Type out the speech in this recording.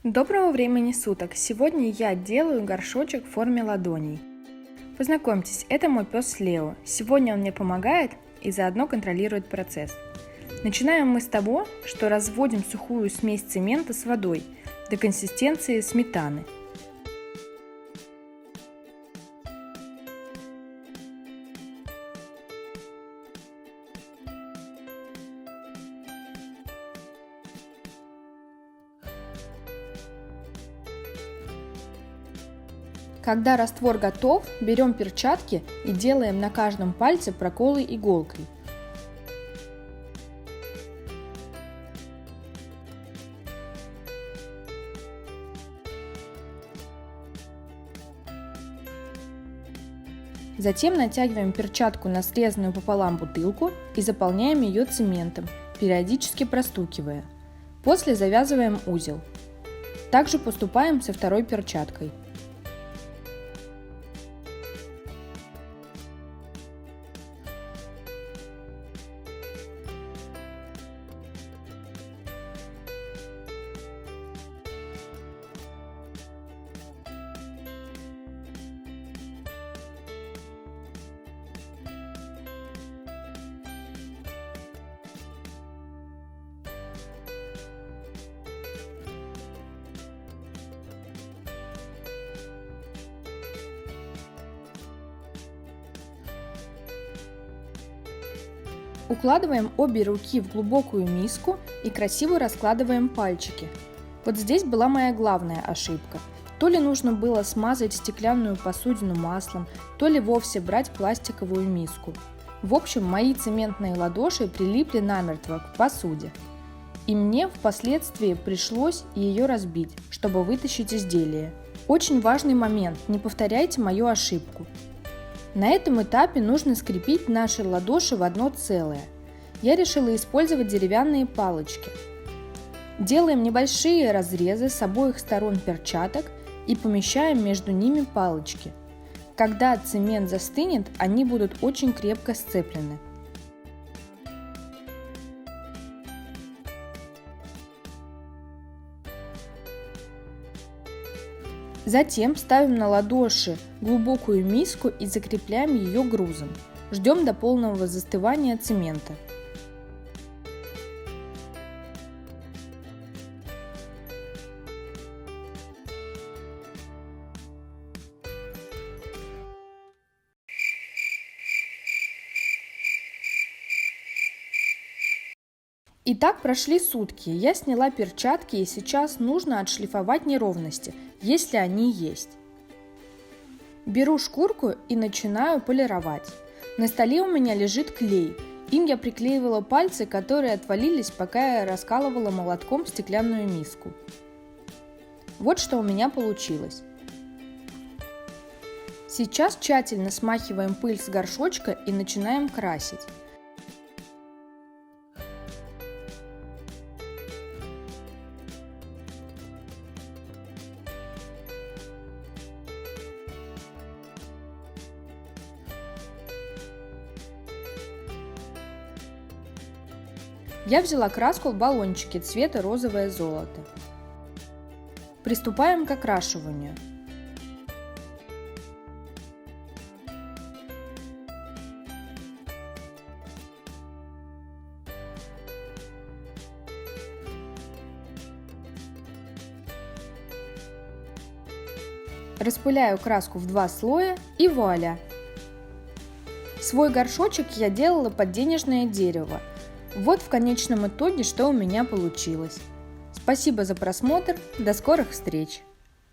Доброго времени суток! Сегодня я делаю горшочек в форме ладоней. Познакомьтесь, это мой пес Лео. Сегодня он мне помогает и заодно контролирует процесс. Начинаем мы с того, что разводим сухую смесь цемента с водой до консистенции сметаны. Когда раствор готов, берем перчатки и делаем на каждом пальце проколы иголкой. Затем натягиваем перчатку на срезанную пополам бутылку и заполняем ее цементом, периодически простукивая. После завязываем узел. Также поступаем со второй перчаткой. Укладываем обе руки в глубокую миску и красиво раскладываем пальчики. Вот здесь была моя главная ошибка. То ли нужно было смазать стеклянную посудину маслом, то ли вовсе брать пластиковую миску. В общем, мои цементные ладоши прилипли намертво к посуде. И мне впоследствии пришлось ее разбить, чтобы вытащить изделие. Очень важный момент, не повторяйте мою ошибку. На этом этапе нужно скрепить наши ладоши в одно целое. Я решила использовать деревянные палочки. Делаем небольшие разрезы с обоих сторон перчаток и помещаем между ними палочки. Когда цемент застынет, они будут очень крепко сцеплены. Затем ставим на ладоши глубокую миску и закрепляем ее грузом. Ждем до полного застывания цемента. Итак, прошли сутки, я сняла перчатки и сейчас нужно отшлифовать неровности, если они есть. Беру шкурку и начинаю полировать. На столе у меня лежит клей, им я приклеивала пальцы, которые отвалились, пока я раскалывала молотком стеклянную миску. Вот что у меня получилось. Сейчас тщательно смахиваем пыль с горшочка и начинаем красить. Я взяла краску в баллончике цвета розовое золото. Приступаем к окрашиванию. Распыляю краску в 2 слоя и вуаля! Свой горшочек я делала под денежное дерево. Вот в конечном итоге, что у меня получилось. Спасибо за просмотр, до скорых встреч!